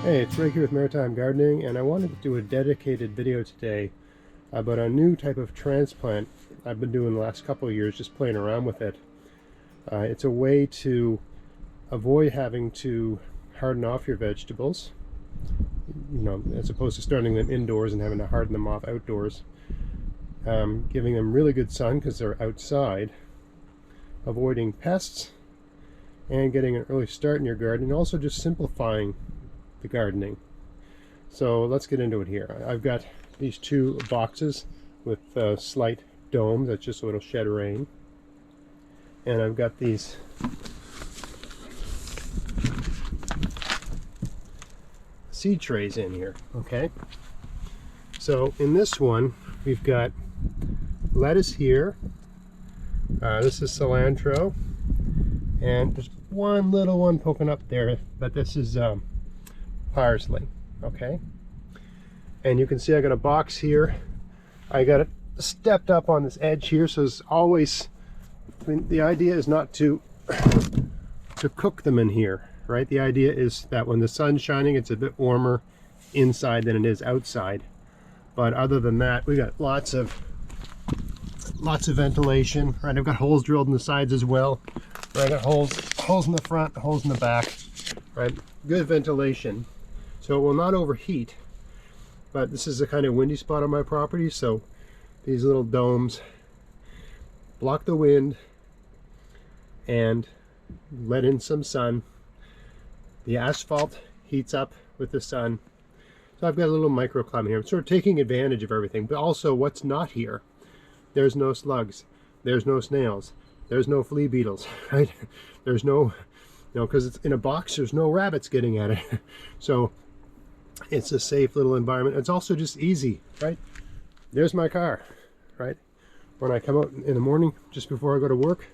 Hey, it's Ray here with Maritime Gardening, and I wanted to do a dedicated video today about a new type of transplant I've been doing the last couple of years, just playing around with it. It's a way to avoid having to harden off your vegetables, as opposed to starting them indoors and having to harden them off outdoors. Giving them really good sun because they're outside, avoiding pests, and getting an early start in your garden, and also just simplifying the gardening. So let's get into it here. I've got these two boxes with slight domes, that's just so it'll shed rain, and I've got these seed trays in here. Okay, so in this one we've got lettuce here, this is cilantro, and there's one little one poking up there, but this is parsley. Okay, and you can see I got a box here. I got it stepped up on this edge here, so it's always, the idea is not to cook them in here, right? The idea is that when the sun's shining, it's a bit warmer inside than it is outside. But other than that, we got lots of ventilation, right? I've got holes drilled in the sides as well. Right, I got holes in the front, holes in the back, right? Good ventilation, so it will not overheat. But this is a kind of windy spot on my property, so these little domes block the wind and let in some sun. The asphalt heats up with the sun, so I've got a little microclimate here. I'm sort of taking advantage of everything, but also what's not here. There's no slugs, there's no snails, there's no flea beetles, right? There's no, because it's in a box, there's no rabbits getting at it. So it's a safe little environment. It's also just easy, right? There's my car, right? When I come out in the morning, just before I go to work,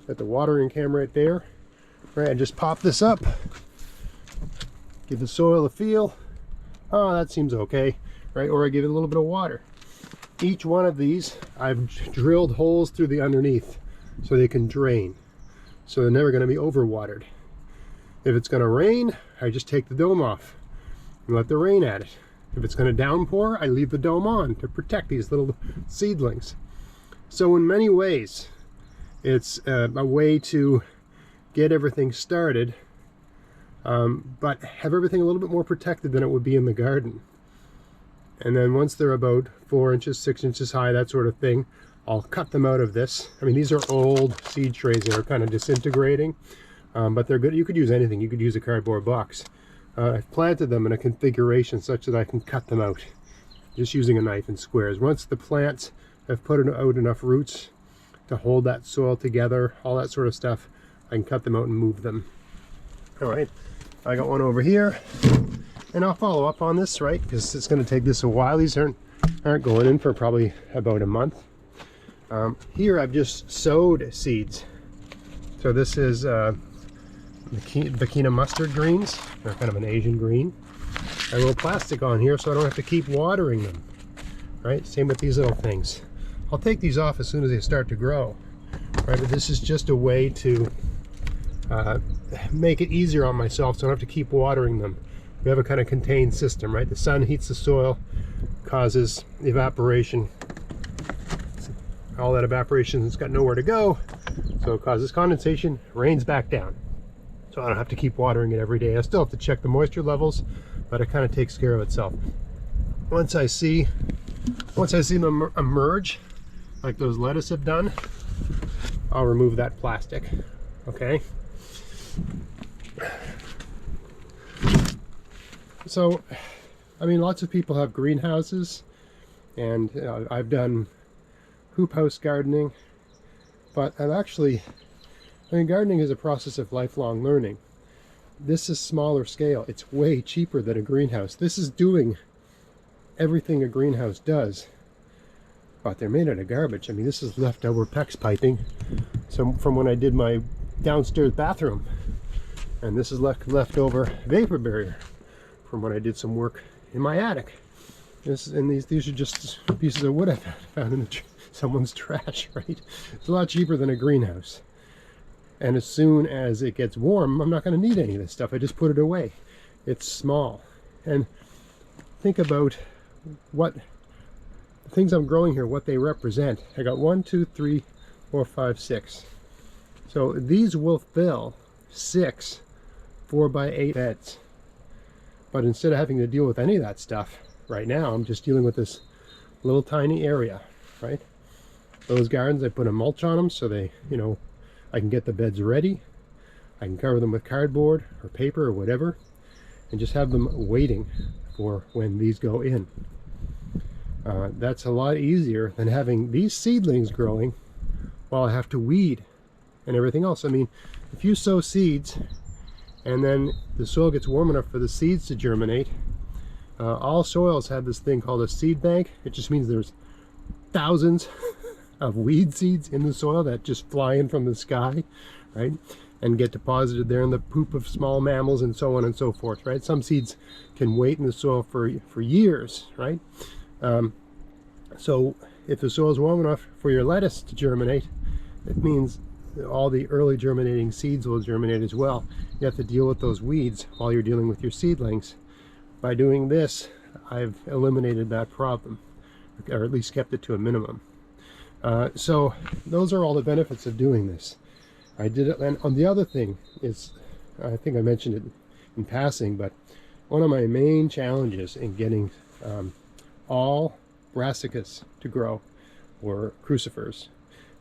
got the watering can right there, right? I just pop this up, give the soil a feel. Oh, that seems okay, right? Or I give it a little bit of water. Each one of these, I've drilled holes through the underneath so they can drain, so they're never going to be overwatered. If it's going to rain, I just take the dome off and let the rain at it. If it's going to downpour, I leave the dome on to protect these little seedlings. So in many ways, it's a way to get everything started, but have everything a little bit more protected than it would be in the garden. And then once they're about 4 inches, 6 inches high, that sort of thing, I'll cut them out of this. I mean, these are old seed trays that are kind of disintegrating, but they're good. You could use anything. You could use a cardboard box. I've planted them in a configuration such that I can cut them out just using a knife in squares. Once the plants have put out enough roots to hold that soil together, all that sort of stuff, I can cut them out and move them. All right, I got one over here, and I'll follow up on this, right? Because it's going to take this a while. These aren't going in for probably about a month. Here I've just sowed seeds. So this is Bikina mustard greens. They're kind of an Asian green. I roll plastic on here so I don't have to keep watering them, right? Same with these little things. I'll take these off as soon as they start to grow, right? But this is just a way to make it easier on myself so I don't have to keep watering them. We have a kind of contained system, right? The sun heats the soil, causes evaporation. All that evaporation has got nowhere to go, so it causes condensation, rains back down. So I don't have to keep watering it every day. I still have to check the moisture levels, but it kind of takes care of itself. Once I see them emerge, like those lettuce have done, I'll remove that plastic. Okay. So, I mean, lots of people have greenhouses, and I've done hoop house gardening, but gardening is a process of lifelong learning. This is smaller scale. It's way cheaper than a greenhouse. This is doing everything a greenhouse does, but they're made out of garbage. I mean, this is leftover PEX piping from when I did my downstairs bathroom, and this is leftover vapor barrier from when I did some work in my attic. These are just pieces of wood I found in someone's trash, right? It's a lot cheaper than a greenhouse. And as soon as it gets warm, I'm not going to need any of this stuff. I just put it away. it's small. And think about what the things I'm growing here, what they represent. I got 1, 2, 3, 4, 5, 6. So these will fill 6 4x8 beds. But instead of having to deal with any of that stuff right now, I'm just dealing with this little tiny area, right? Those gardens, I put a mulch on them so they, you know, I can get the beds ready. I can cover them with cardboard or paper or whatever, and just have them waiting for when these go in. That's a lot easier than having these seedlings growing while I have to weed and everything else. I mean, if you sow seeds and then the soil gets warm enough for the seeds to germinate, all soils have this thing called a seed bank. It just means there's thousands of weed seeds in the soil that just fly in from the sky, right, and get deposited there in the poop of small mammals and so on and so forth, right? Some seeds can wait in the soil for years, right? So if the soil is warm enough for your lettuce to germinate, it means all the early germinating seeds will germinate as well. You have to deal with those weeds while you're dealing with your seedlings. By doing this, I've eliminated that problem, or at least kept it to a minimum. So those are all the benefits of doing this. I did it, and on the other thing is, I think I mentioned it in passing, but one of my main challenges in getting all brassicas to grow were crucifers.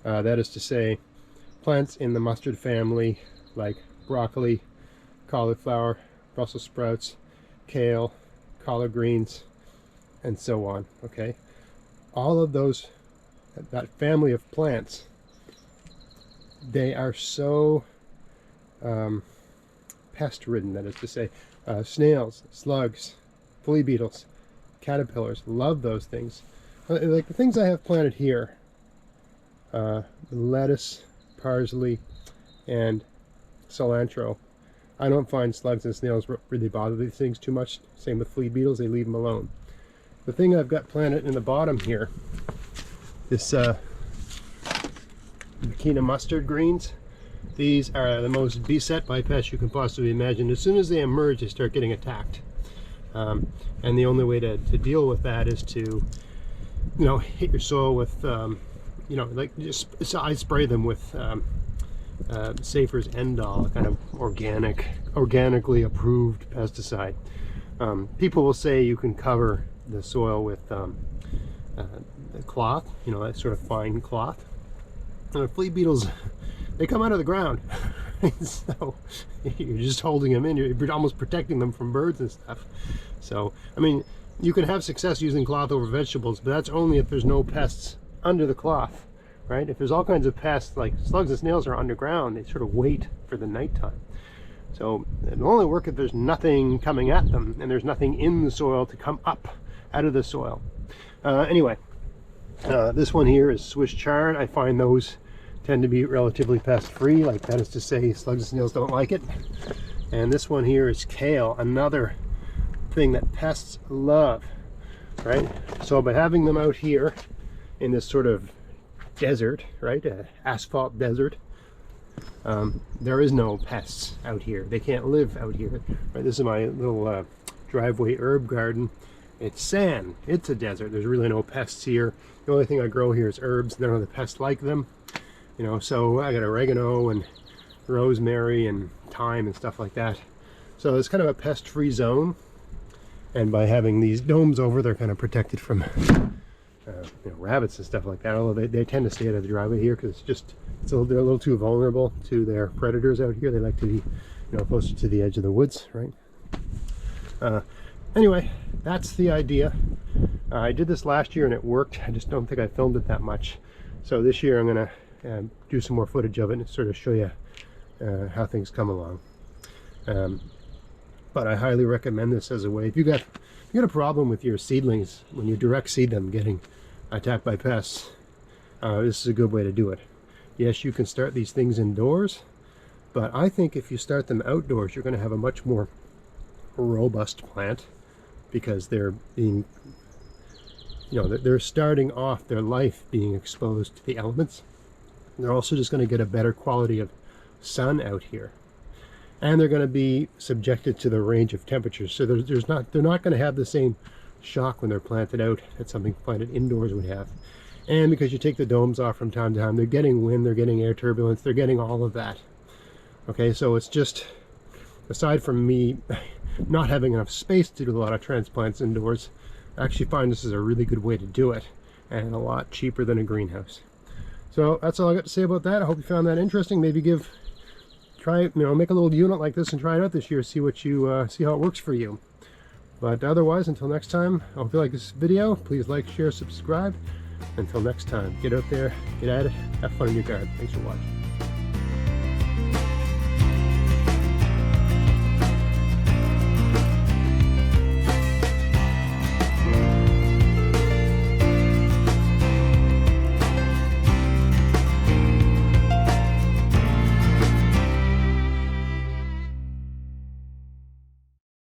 That is to say, plants in the mustard family like broccoli, cauliflower, Brussels sprouts, kale, collard greens, and so on. Okay, all of those, that family of plants, they are so pest ridden. That is to say, snails, slugs, flea beetles, caterpillars, love those things. Like the things I have planted here, lettuce, parsley, and cilantro, I don't find slugs and snails really bother these things too much. Same with flea beetles, they leave them alone. The thing I've got planted in the bottom here, this Bikina mustard greens, these are the most beset by pests you can possibly imagine. As soon as they emerge, they start getting attacked. And the only way to deal with that is to, you know, hit your soil with, you know, like just, I spray them with Safer's Endol, kind of organically approved pesticide. People will say you can cover the soil with cloth, you know, that sort of fine cloth. Flea beetles, they come out of the ground. So you're just holding them in, you're almost protecting them from birds and stuff. So, I mean, you can have success using cloth over vegetables, but that's only if there's no pests under the cloth, right? If there's all kinds of pests, like slugs and snails are underground, they sort of wait for the nighttime. So it'll only work if there's nothing coming at them and there's nothing in the soil to come up out of the soil. Anyway, this one here is Swiss chard. I find those tend to be relatively pest-free, like that is to say, slugs and snails don't like it. And this one here is kale, another thing that pests love, right? So by having them out here in this sort of desert, right, asphalt desert, there is no pests out here. They can't live out here. Right? This is my little driveway herb garden. It's sand. It's a desert. There's really no pests here. The only thing I grow here is herbs. None of the pests like them. You know, so I got oregano and rosemary and thyme and stuff like that. So it's kind of a pest-free zone. And by having these domes over, they're kind of protected from you know, rabbits and stuff like that. Although they tend to stay out of the driveway here because they're a little too vulnerable to their predators out here. They like to be, you know, closer to the edge of the woods, right? Anyway, that's the idea. I did this last year and it worked. I just don't think I filmed it that much. So this year I'm gonna do some more footage of it and sort of show you how things come along. But I highly recommend this as a way. If you got a problem with your seedlings when you direct seed them getting attacked by pests, this is a good way to do it. Yes, you can start these things indoors, but I think if you start them outdoors, you're going to have a much more robust plant because they're being, you know, they're starting off their life being exposed to the elements. They're also just going to get a better quality of sun out here. and they're going to be subjected to the range of temperatures. So they're not going to have the same shock when they're planted out that something planted indoors would have. And because you take the domes off from time to time, they're getting wind, they're getting air turbulence, they're getting all of that. Okay, so it's just, aside from me not having enough space to do a lot of transplants indoors, I actually find this is a really good way to do it, and a lot cheaper than a greenhouse. So that's all I got to say about that. I hope you found that interesting. Maybe try, make a little unit like this and try it out this year, see how it works for you. But otherwise, until next time, I hope you like this video. Please like, share, subscribe. Until next time, get out there, get at it, have fun in your garden. Thanks for watching.